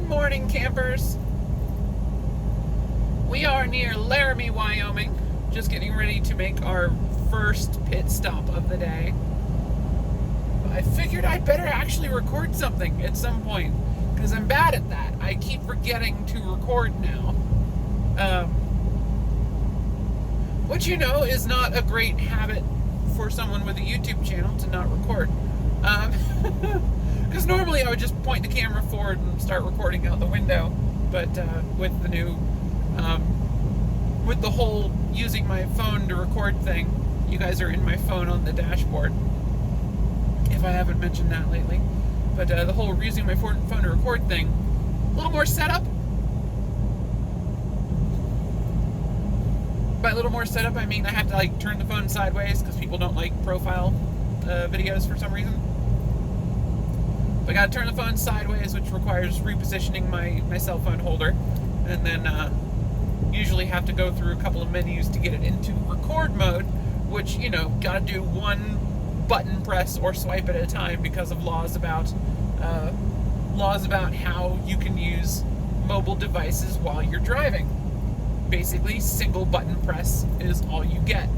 Good morning, campers. We are near Laramie, Wyoming, just getting ready to make our first pit stop of the day. I figured I'd better actually record something at some point, because I'm bad at that. I keep forgetting to record now. Which, you know, is not a great habit for someone with a YouTube channel to not record. Because normally I would just point the camera forward and start recording out the window, but with the new, with the whole using my phone to record thing, you guys are in my phone on the dashboard, if I haven't mentioned that lately, but the whole using my phone to record thing, a little more setup. By a little more setup, I mean I have to like turn the phone sideways because people don't like profile videos for some reason. I gotta turn the phone sideways, which requires repositioning my cell phone holder, and then usually have to go through a couple of menus to get it into record mode, which, you know, gotta do one button press or swipe at a time because of laws about how you can use mobile devices while you're driving. Basically, single button press is all you get.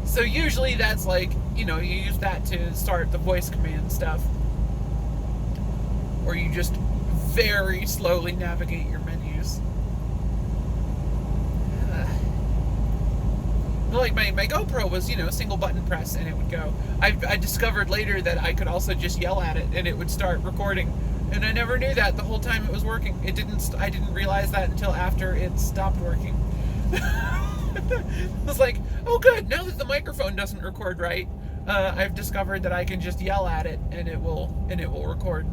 So usually that's like, you know, you use that to start the voice command stuff, or you just very slowly navigate your menus. Like my GoPro was, you know, single button press and it would go. I discovered later that I could also just yell at it and it would start recording, and I never knew that the whole time it was working. I didn't realize that until after it stopped working. I was like, oh good, now that the microphone doesn't record right, I've discovered that I can just yell at it and it will record.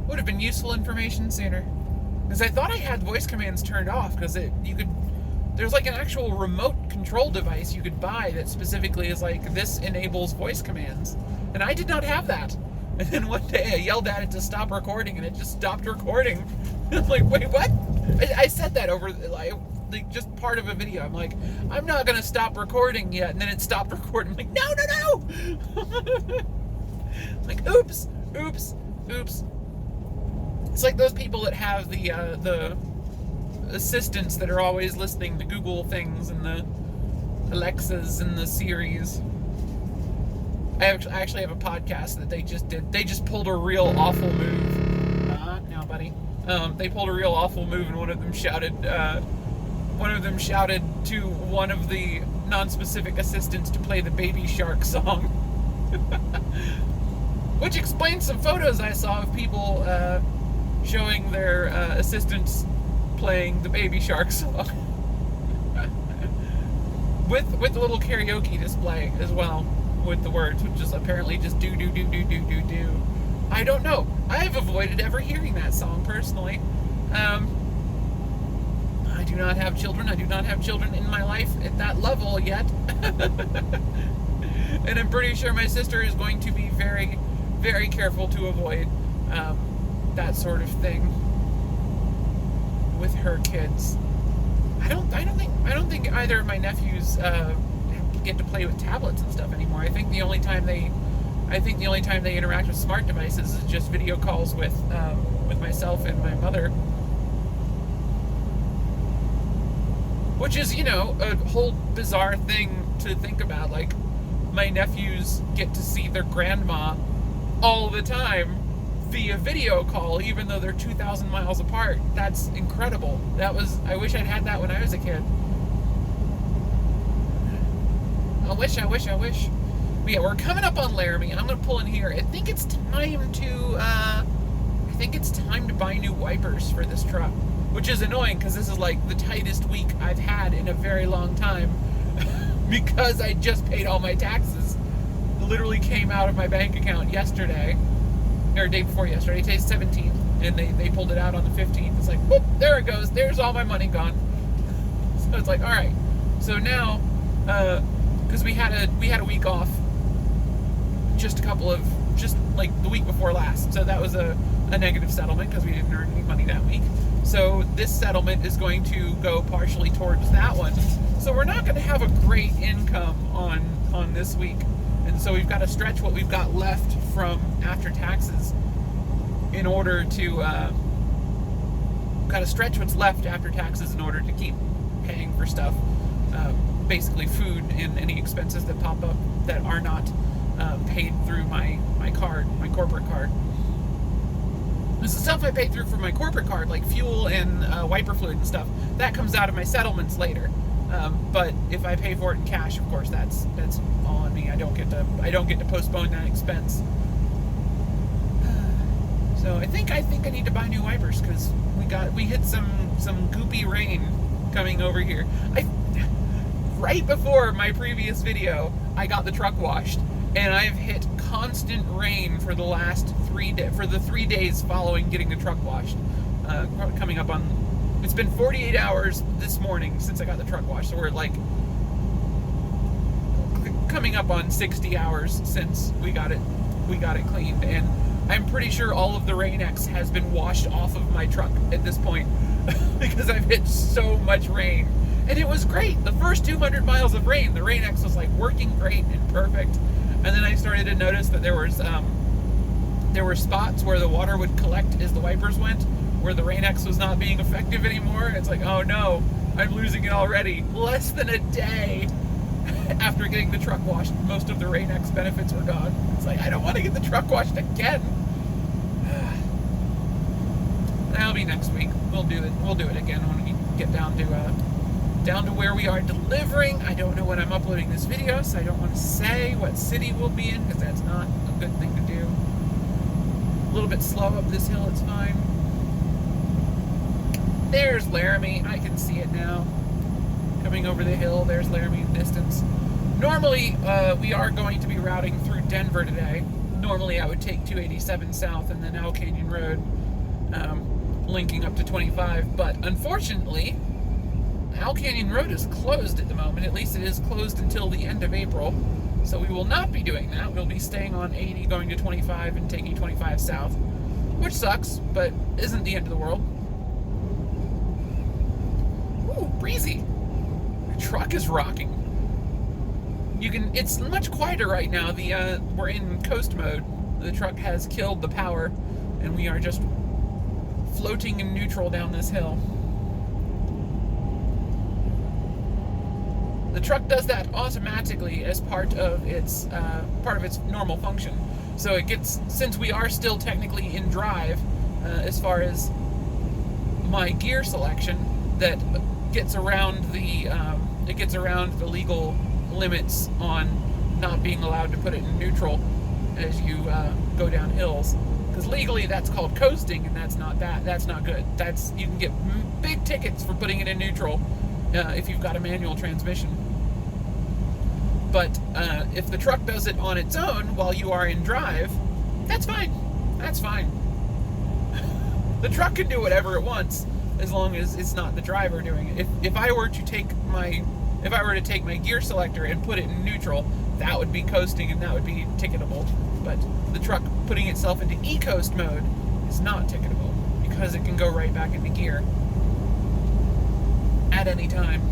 Would have been useful information sooner, because I thought I had voice commands turned off, because there's like an actual remote control device you could buy that specifically is like, this enables voice commands, and I did not have that. And then one day I yelled at it to stop recording and it just stopped recording. I'm like, wait, what? I said that over like just part of a video. I'm like, I'm not gonna stop recording yet, and then it stopped recording. I'm like, no. Like, oops. It's like those people that have the assistants that are always listening to Google things and the Alexas and the Siris. I actually have a podcast that they just did. They just pulled a real awful move. Now, buddy. They pulled a real awful move, and one of them shouted to one of the non-specific assistants to play the Baby Shark song. Which explains some photos I saw of people showing their assistants playing the Baby Shark song. with a little karaoke display as well, with the words, which is apparently just do. I don't know. I've avoided ever hearing that song personally. I do not have children. I do not have children in my life at that level yet. And I'm pretty sure my sister is going to be very, very careful to avoid that sort of thing with her kids. I don't think either of my nephews get to play with tablets and stuff anymore. I think the only time they interact with smart devices is just video calls with myself and my mother, which is, you know, a whole bizarre thing to think about. Like, my nephews get to see their grandma all the time via video call, even though they're 2,000 miles apart. That's incredible. I wish I'd had that when I was a kid. I wish. But yeah, we're coming up on Laramie, and I'm going to pull in here. I think it's time to buy new wipers for this truck, which is annoying because this is like the tightest week I've had in a very long time because I just paid all my taxes. It literally came out of my bank account yesterday, or day before yesterday. Today's 17th, and they pulled it out on the 15th. It's like, whoop, there it goes. There's all my money gone. So it's like, all right. So now, because we had a week off, just like the week before last. So that was a negative settlement because we didn't earn any money that week. So this settlement is going to go partially towards that one. So we're not going to have a great income on this week. And so we've got to stretch what we've got left from after taxes in order to kind of stretch what's left after taxes in order to keep paying for stuff, basically food and any expenses that pop up that are not paid through my card, my corporate card. The stuff I pay through for my corporate card, like fuel and wiper fluid and stuff, that comes out of my settlements later. But if I pay for it in cash, of course, that's all on me. I don't get to postpone that expense. So I think I need to buy new wipers, because we hit some goopy rain coming over here. Right before my previous video, I got the truck washed, and I've hit constant rain for the last 3 days following getting the truck washed. Coming up on, it's been 48 hours this morning since I got the truck washed, so we're like coming up on 60 hours since we got it cleaned, and I'm pretty sure all of the Rain-X has been washed off of my truck at this point because I've hit so much rain. And it was great. The first 200 miles of rain, the Rain-X was like working great and perfect. And then I started to notice that there were spots where the water would collect as the wipers went, where the Rain-X was not being effective anymore. It's like, oh no, I'm losing it already. Less than a day after getting the truck washed, most of the Rain-X benefits were gone. It's like, I don't want to get the truck washed again. That'll be next week. We'll do it again when we get down to where we are delivering. I don't know when I'm uploading this video, so I don't want to say what city we'll be in, because that's not a good thing to do. A little bit slow up this hill, it's fine. There's Laramie. I can see it now. Coming over the hill, there's Laramie in the distance. Normally, we are going to be routing through Denver today. Normally, I would take 287 south and then Owl Canyon Road, linking up to 25, but unfortunately, Owl Canyon Road is closed at the moment. At least it is closed until the end of April, so we will not be doing that. We'll be staying on 80, going to 25, and taking 25 south, which sucks, but isn't the end of the world. Ooh, breezy. The truck is rocking. It's much quieter right now. We're in coast mode. The truck has killed the power, and we are just floating in neutral down this hill. The truck does that automatically as part of its normal function. So since we are still technically in drive, as far as my gear selection, that gets around the legal limits on not being allowed to put it in neutral as you go down hills. Because legally that's called coasting, and that's not good. You can get big tickets for putting it in neutral if you've got a manual transmission. But if the truck does it on its own while you are in drive, that's fine. That's fine. The truck can do whatever it wants as long as it's not the driver doing it. If I were to take my gear selector and put it in neutral, that would be coasting and that would be ticketable. But the truck putting itself into e-coast mode is not ticketable because it can go right back into gear at any time.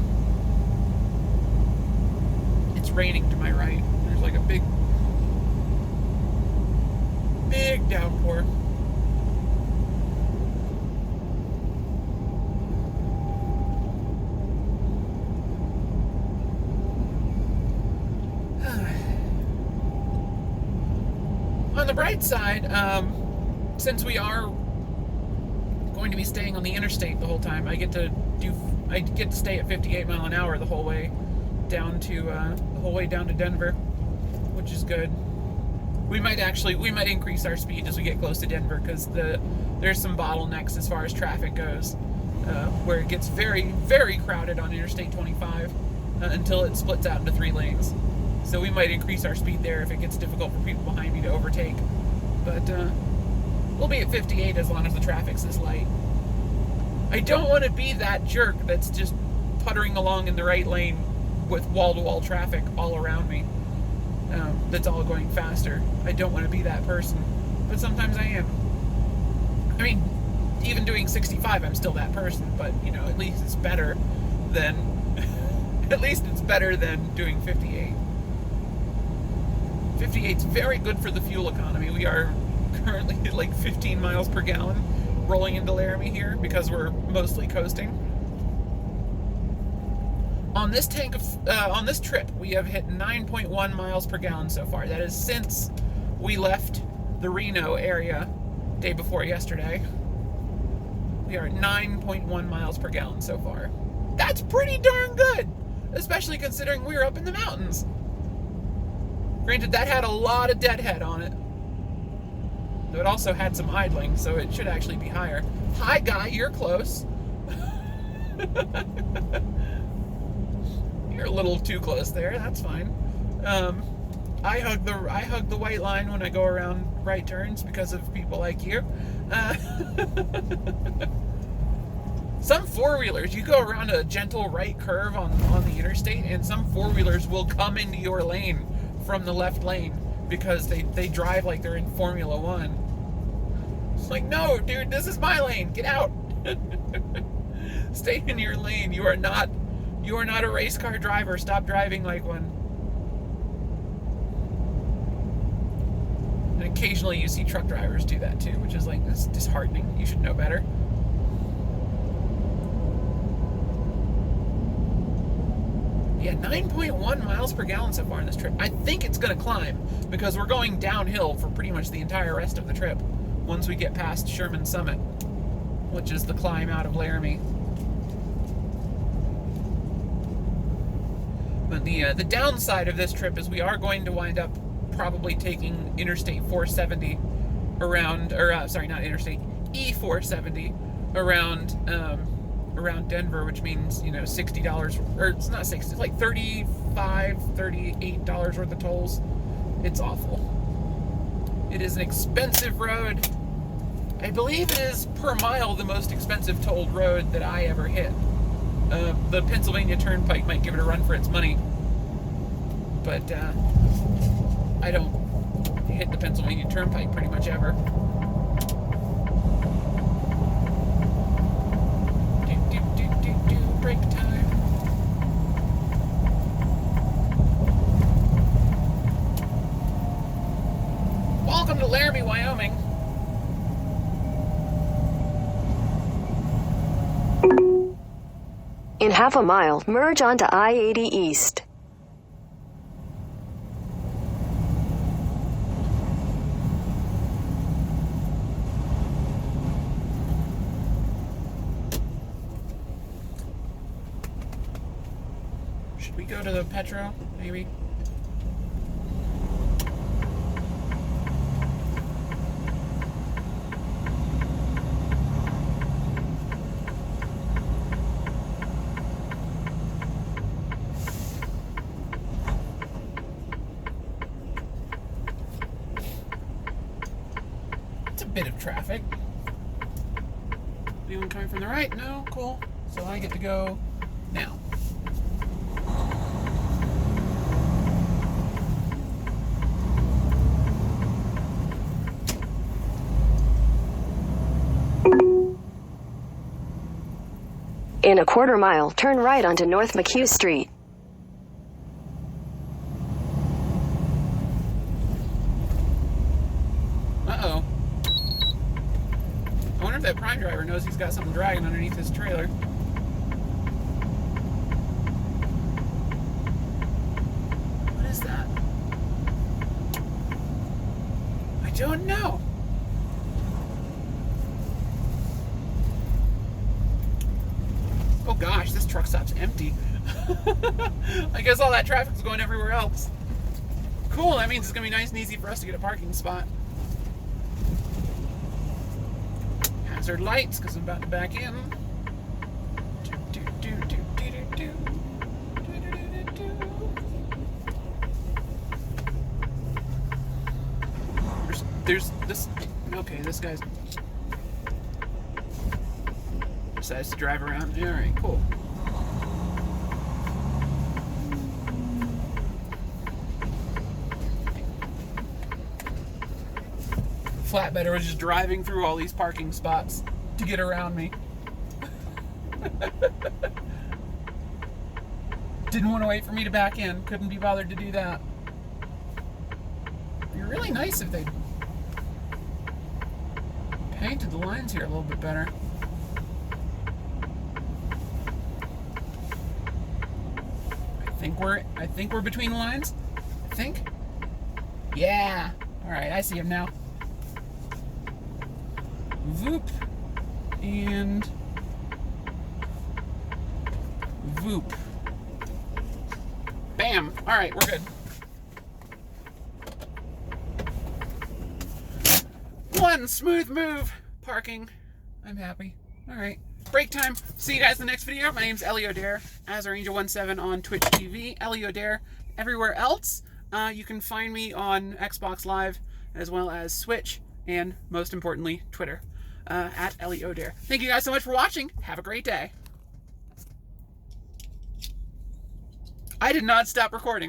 It's raining to my right. There's like a big downpour. On the bright side, since we are going to be staying on the interstate the whole time, I get to stay at 58 mile an hour the whole way down to Denver, which is good. We might increase our speed as we get close to Denver, because there's some bottlenecks as far as traffic goes, where it gets very, very crowded on Interstate 25 until it splits out into 3 lanes. So we might increase our speed there if it gets difficult for people behind me to overtake. But we'll be at 58 as long as the traffic's this light. I don't want to be that jerk that's just puttering along in the right lane with wall-to-wall traffic all around me. That's all going faster. I don't want to be that person, but sometimes I am. I mean, even doing 65, I'm still that person, but at least it's better than doing 58. 58's very good for the fuel economy. We are currently at like 15 miles per gallon rolling into Laramie here because we're mostly coasting. On this on this trip, we have hit 9.1 miles per gallon so far. That is since we left the Reno area day before yesterday. We are at 9.1 miles per gallon so far. That's pretty darn good, especially considering we were up in the mountains. Granted, that had a lot of deadhead on it. Though it also had some idling, so it should actually be higher. Hi, guy, you're close. You're a little too close there. That's fine. I hug the white line when I go around right turns because of people like you. Some four-wheelers, you go around a gentle right curve on the interstate, and some four-wheelers will come into your lane from the left lane because they drive like they're in Formula One. It's like, no, dude, this is my lane. Get out. Stay in your lane. You are not a race car driver. Stop driving like one. And occasionally you see truck drivers do that too, which is like, it's disheartening. You should know better. Yeah, 9.1 miles per gallon so far on this trip. I think it's going to climb because we're going downhill for pretty much the entire rest of the trip once we get past Sherman Summit, which is the climb out of Laramie. But the downside of this trip is we are going to wind up probably taking Interstate 470 around, or sorry, not Interstate, E470 around Denver, which means, you know, $60, or it's not 60, it's like $35, $38 worth of tolls. It's awful. It is an expensive road. I believe it is per mile the most expensive tolled road that I ever hit. The Pennsylvania Turnpike might give it a run for its money, but I don't hit the Pennsylvania Turnpike pretty much ever. Break time. Welcome to Laramie, Wyoming. In half a mile, merge onto I-80 East. Should we go to the Petro, maybe? Bit of traffic. Anyone coming from the right? No? Cool. So I get to go now. In a quarter mile, turn right onto North McHugh Street. Uh-oh. I wonder if that prime driver knows he's got something dragging underneath his trailer. What is that? I don't know. Oh gosh, this truck stop's empty. I guess all that traffic's going everywhere else. Cool, that means it's gonna be nice and easy for us to get a parking spot. Hazard lights, because I'm about to back in. There's this. Okay, this guy's decides to drive around. All right, cool. Flatbedder was just driving through all these parking spots to get around me. Didn't want to wait for me to back in. Couldn't be bothered to do that. It'd be really nice if they'd painted the lines here a little bit better. I think we're between the lines. I think. Yeah. All right, I see him now. Voop and voop. Bam. All right, we're good. One smooth move. Parking. I'm happy. All right. Break time. See you guys in the next video. My name's Ellie O'Dare, AzarAngel17 on Twitch TV. Ellie O'Dare everywhere else. You can find me on Xbox Live as well as Switch and most importantly Twitter at Ellie O'Dare. Thank you guys so much for watching. Have a great day. I did not stop recording.